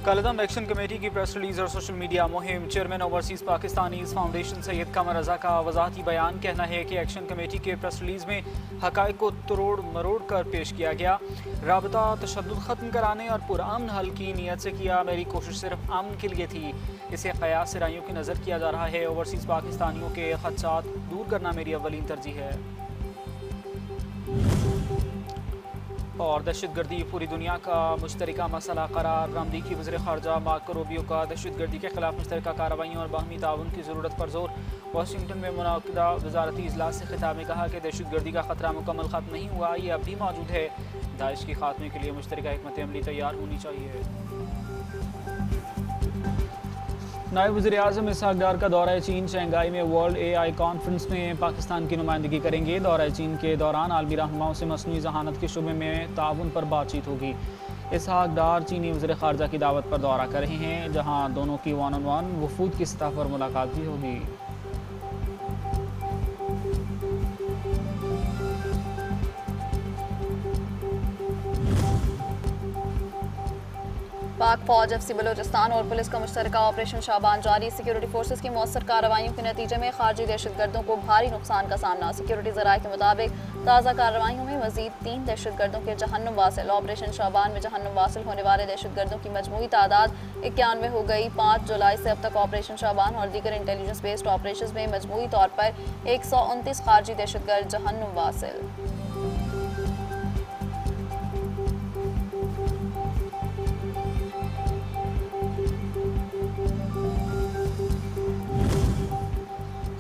कलदम action committee की press release और social media मुहिम। Chairman overseas Pakistanis foundation Syed Qamar Raza का वजाहती बयान। कहना है कि एक्शन कमेटी के प्रेस रिलीज में हकाइक को तोड़ मरोड़ कर पेश किया गया। राबता तशद्दुद खत्म कराने और पुरअमन हल की नीयत से किया। मेरी कोशिश सिर्फ अमन के लिए थी। इसे कयास सराइयों की नज़र किया जा रहा है। ओवरसीज पाकिस्तानियों के खदशात दूर करना मेरी अव्वलीन तरजीह है। और दहशतगर्दी पूरी दुनिया का मुश्तरका मसला करार। अमरीकी वज़ीर ख़ारजा मार्को रूबियो का दहशतगर्दी के खिलाफ मुश्तरका कार्रवाइयों और बाहमी ताउन की ज़रूरत पर जोर। वाशिंगटन में मुनाक़िदा वज़ारती इजलास से खिताब में कहा कि दहशतगर्दी का ख़तरा मुकम्मल ख़त्म नहीं हुआ, ये अब भी मौजूद है। दाइश के खात्मे के लिए मुश्तरका हिकमत अमली तैयार होनी चाहिए। नायब वज़ीर आज़म इसहाक़ डार का दौरा चीन। शंघाई में वर्ल्ड AI कॉन्फ्रेंस में पाकिस्तान की नुमाइंदगी करेंगे। दौरा चीन के दौरान आलमी रहनुमाओं से मसनूई ज़हानत के शुबे में ताउन पर बातचीत होगी। इसहाक़ डार चीनी वज़ीर ख़ारजा की दावत पर दौरा कर रहे हैं, जहाँ दोनों की वन ऑन वन वफूद की सतह पर मुलाकात भी होगी। पाक फौज FC बलोचिस्तान और पुलिस का मुश्तरका ऑपरेशन शाबान जारी। सिक्योरिटी फोर्सेस की मौसर कार्रवाइयों के नतीजे में खारजी दहशतगर्दों को भारी नुकसान का सामना। सिक्योरिटी ज़राए के मुताबिक ताज़ा कार्रवाइयों में मजीद 3 दहशतगर्दों के जहन्नुम वासिल। ऑपरेशन शाबान में जहन्नुम वासिल होने वाले दहशतगर्दों की मजमूई तादाद 91 हो गई। 5 जुलाई से अब तक ऑपरेशन शाबान और दीगर इंटेलिजेंस बेस्ड ऑपरेशन में मजमूई तौर पर 129 खारजी दहशतगर्द जहन्नुम वासिल।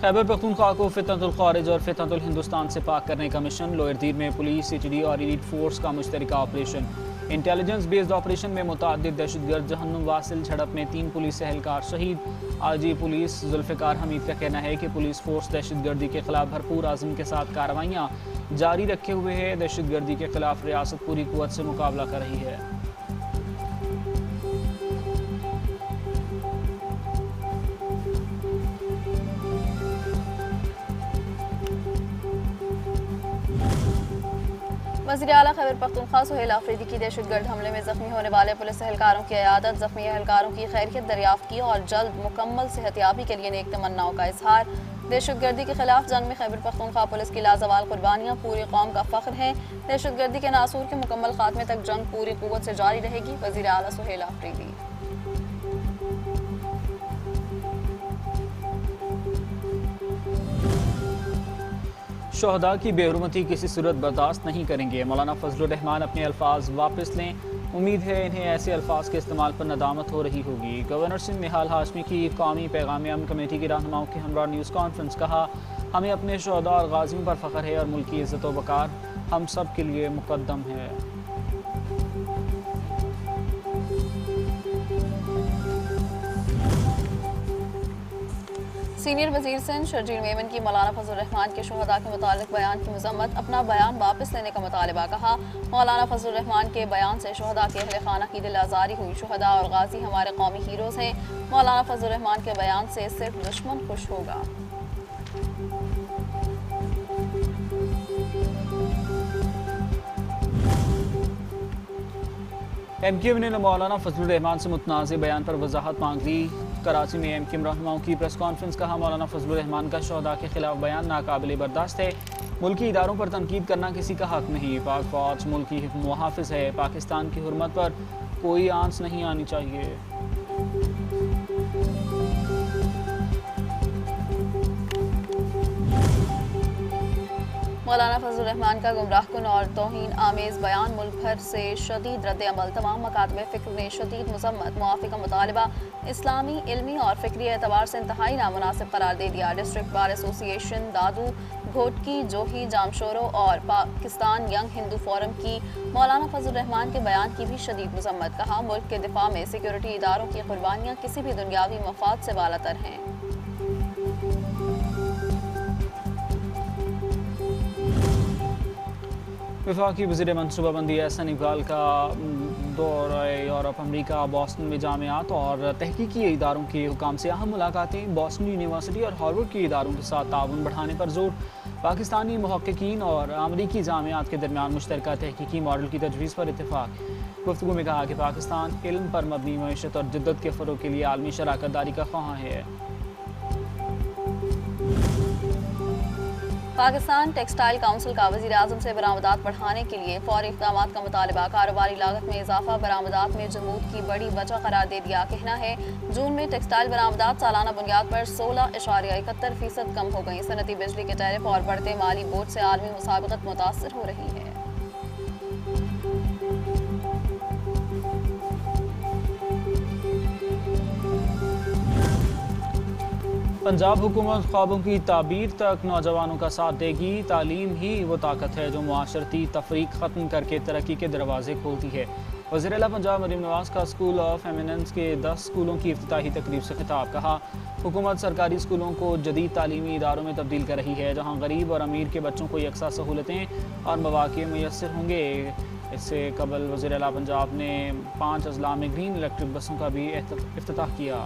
खैबर पख्तूनख्वा को फितनतुल खारिज और फितनतुल हिंदुस्तान से पाक करने का मिशन। लोअर दीर में पुलिस, HD और एलीट फोर्स का मुश्तरका ऑपरेशन। इंटेलिजेंस बेस्ड ऑपरेशन में मुतअद्दिद दहशतगर्द जहन्नुम वासिल। झड़प में 3 पुलिस एहलकार शहीद। IG पुलिस जुल्फ़िकार हमीद का कहना है कि पुलिस फोर्स दहशतगर्दी के खिलाफ भरपूर आज़म के साथ कार्रवाइयाँ जारी रखे हुए है। दहशतगर्दी के खिलाफ रियासत पूरी कुव्वत से मुकाबला कर रही है। वज़ीर आला खैबर पख्तूनख्वा सुहेल आफरीदी की दहशतगर्द हमले में जख्मी होने वाले पुलिस एहलकारों की इयादत। जख्मी एहलकारों की खैरियत दरियाफ्त की और जल्द मुकम्मल सेहतयाबी के लिए नेक तमन्नाओं का इजहार। दहशतगर्दी के खिलाफ जंग में खैबर पख्तूनख्वा पुलिस की लाजवाल कुर्बानियाँ पूरी कौम का फ़ख्र है। दहशतगर्दी के नासूर के मुकम्मल खात्मे तक जंग पूरी कुव्वत से जारी रहेगी। वज़ीर आला सुहेल आफरीदी। शहदा की बेहुरमती किसी सूरत बर्दाश्त नहीं करेंगे। मौलाना फजलुर रहमान अपने अल्फाज वापस लें। उम्मीद है इन्हें ऐसे अल्फाज के इस्तेमाल पर नदामत हो रही होगी। गवर्नर सिंध निहाल हाशमी की कौमी पैगाम अमन कमेटी की रहनुमाओं की हमरा न्यूज़ कॉन्फ्रेंस। कहा, हमें अपने शहदा और गाजियों पर फ़ख्र है और मुल्क की इज़्ज़त व वक़ार हम सब के लिए मुक़द्दम है। सीनियर वज़ीर सिंध शर्जील मेमन की मौलाना फजलुर रहमान के शुहदा के मुतालिक बयान की मजम्मत। अपना बयान वापस लेने का मुतालबा। कहा, मौलाना फजलुर रहमान के बयान से शुहदा के अहले खाना की दिल आज़ारी हुई। शुहदा और गाजी हमारे कौमी हीरोज़ हैं। मौलाना फजलुर रहमान के बयान से सिर्फ दुश्मन खुश होगा। MKM ने मौलाना फजलुर रहमान से मुतनाज़ बयान पर वजाहत मांग ली। कराची में MKM रहनुमाओं की प्रेस कॉन्फ्रेंस। कहा, मौलाना फजलुर रहमान का शहदा के खिलाफ बयान नाकाबिले बर्दाश्त है। मुल्की इदारों पर तनकीद करना किसी का हक नहीं। पाक फौज मुल्क की मुहाफिज है। पाकिस्तान की हुर्मत पर कोई आंच नहीं आनी चाहिए। मौलाना फजलुर रहमान का गुमराहकुन और तौहीन आमेज़ बयान मुल्क भर से शदीद रद्द अमल। तमाम मकातब फ़िक्र ने शदीद मज़म्मत। मुआफ़ी का मुतालबा इस्लामी, इल्मी और फ़िक्री एतबार से इंतहाई नामुनासिब करार दे दिया। डिस्ट्रिक्ट बार एसोसिएशन, दादू, घोटकी, जोही, जामशोरो और पाकिस्तान यंग हिंदू फोरम की मौलाना फजलुर रहमान के बयान की भी शदीद मज़म्मत। कहा, मुल्क के दिफा में सिक्योरिटी इदारों की कुर्बानियाँ किसी भी दुनियावी मफाद से बालातर हैं। वफाकी वज़ीर मनसूबाबंदी एहसन इकबाल का दौरा यूरोप, अमरीका, बॉस्टन में जामियात और तहकीकी इदारों के हुकाम से अहम मुलाकातें। बॉस्टन यूनिवर्सिटी और हार्वर्ड के इदारों के साथ ताउन बढ़ाने पर जोर। पाकिस्तानी मुहक्किकीन और अमरीकी जामियात के दरमियान मुश्तरका तहकीकी मॉडल की तजवीज़ पर इत्तेफाक। गुफ्तगू में कहा कि पाकिस्तान इल्म पर मबनी मईशत और जिद्दत के फ़रोग़ के लिए आलमी शराकतदारी का ख्वाह है। पाकिस्तान टेक्सटाइल काउंसिल का वज़ीर आज़म से बरामदात बढ़ाने के लिए फौरी इक़दामात का मुतालबा। कारोबारी लागत में इजाफा बरामदात में जमूद की बड़ी वजह करार दे दिया। कहना है जून में टेक्सटाइल बरामदात सालाना बुनियाद पर 16.71% कम हो गई। सनती बिजली के टैरिफ और बढ़ते माली बोझ से आलमी मुसाबकत मुतासर हो रही है। पंजाब हुकूमत ख्वाबों की ताबीर तक नौजवानों का साथ देगी। तालीम ही वो ताकत है जो मुआशरती तफरीक ख़त्म करके तरक्की के दरवाजे खोलती है। वज़ीर आला पंजाब मरीम नवाज़ का स्कूल ऑफ एमिनेंस के 10 स्कूलों की इफ्तिताही तकरीब से खिताब। कहा हुकूमत सरकारी स्कूलों को जदीद तालीमी इदारों में तब्दील कर रही है जहाँ गरीब और अमीर के बच्चों को यकसा सहूलतें और मौक़े मैसर होंगे। इससे कबल वज़ीर आला पंजाब ने 5 अजला में ग्रीन इलेक्ट्रिक बसों का भी इफ्तिताह किया।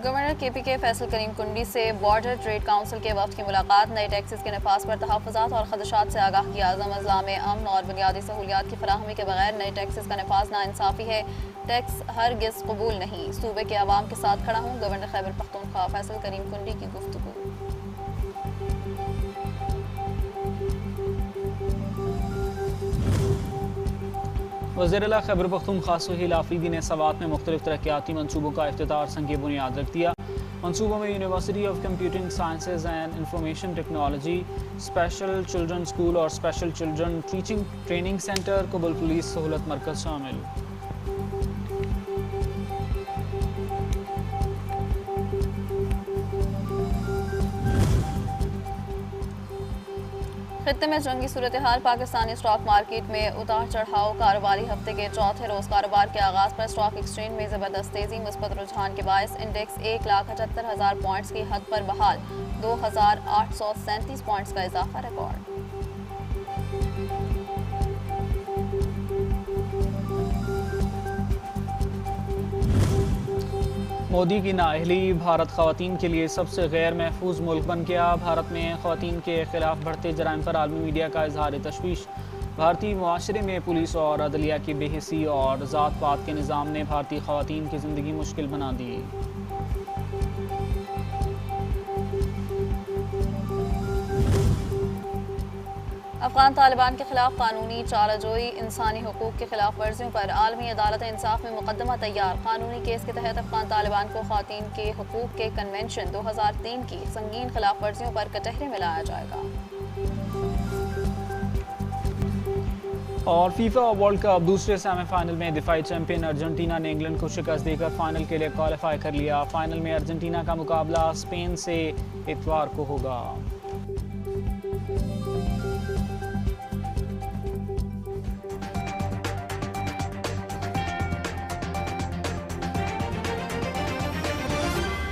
गवर्नर KPK फैसल करीम कुंडी से बॉर्डर ट्रेड काउंसिल के वफ्द की मुलाकात। नए टैक्सेस के नफाज पर तहफ़्फ़ुज़ात और खदशात से आगाह किया। आज़म अजला में अमन और बुनियादी सहूलियात की फराहमी के बगैर नए टैक्सेस का नफाज नाइंसाफ़ी है। टैक्स हरगिज़ कबूल नहीं। सूबे के अवाम के साथ खड़ा हूँ। गवर्नर खैबर पख्तूनख्वा फैसल करीम कुंडी की गुफ्तगू। वज़ीर आला खैबर पख्तूनख्वा सुहेल आफरीदी ने सवात में मुख्तलिफ तरक्याती मनसूबों का इफ्तिताह और संग बुनियाद रख दिया। मनसूबों में university of computing sciences and information technology, special children school और special children teaching training centre, Kabul police सहूलत मरकज़ शामिल। खित्ते में जंगी सूरत हाल। पाकिस्तानी स्टॉक मार्केट में उतार चढ़ाव। कारोबारी हफ्ते के चौथे रोज कारोबार के आगाज पर स्टॉक एक्सचेंज में जबरदस्त तेजी। मुस्बत रुझान के बायस इंडेक्स 1,78,000 पॉइंट्स की हद पर बहाल। 2,837 पॉइंट्स का इजाफा रिकॉर्ड। मोदी की नाअहली भारत ख़वातीन के लिए सबसे गैर महफूज मुल्क बन गया। भारत में ख़वातीन के खिलाफ बढ़ते जराइम पर आलमी मीडिया का इजहार तशवीश। भारतीय मुआशरे में पुलिस और अदलिया की बेहिसी और ज़ात पात के निज़ाम ने भारतीय ख़वातीन की ज़िंदगी मुश्किल बना दी। अफगान तालिबान के खिलाफ कानूनी चाराजोई। इंसानी हकूक़ के खिलाफ वर्जियों पर आलमी अदालत इंसाफ में मुकदमा तैयार। कानूनी केस के तहत अफगान तालिबान को ख़वातीन के हकूक़ के कन्वेंशन 2003 की संगीन खिलाफ वर्जियों पर कटहरे में लाया जाएगा। और फीफा वर्ल्ड कप दूसरे सेमीफाइनल में दिफाई चैंपियन अर्जेंटीना ने इंग्लैंड को शिकस्त देकर फाइनल के लिए क्वालिफाई कर लिया। फाइनल में अर्जेंटीना का मुकाबला स्पेन से इतवार को होगा।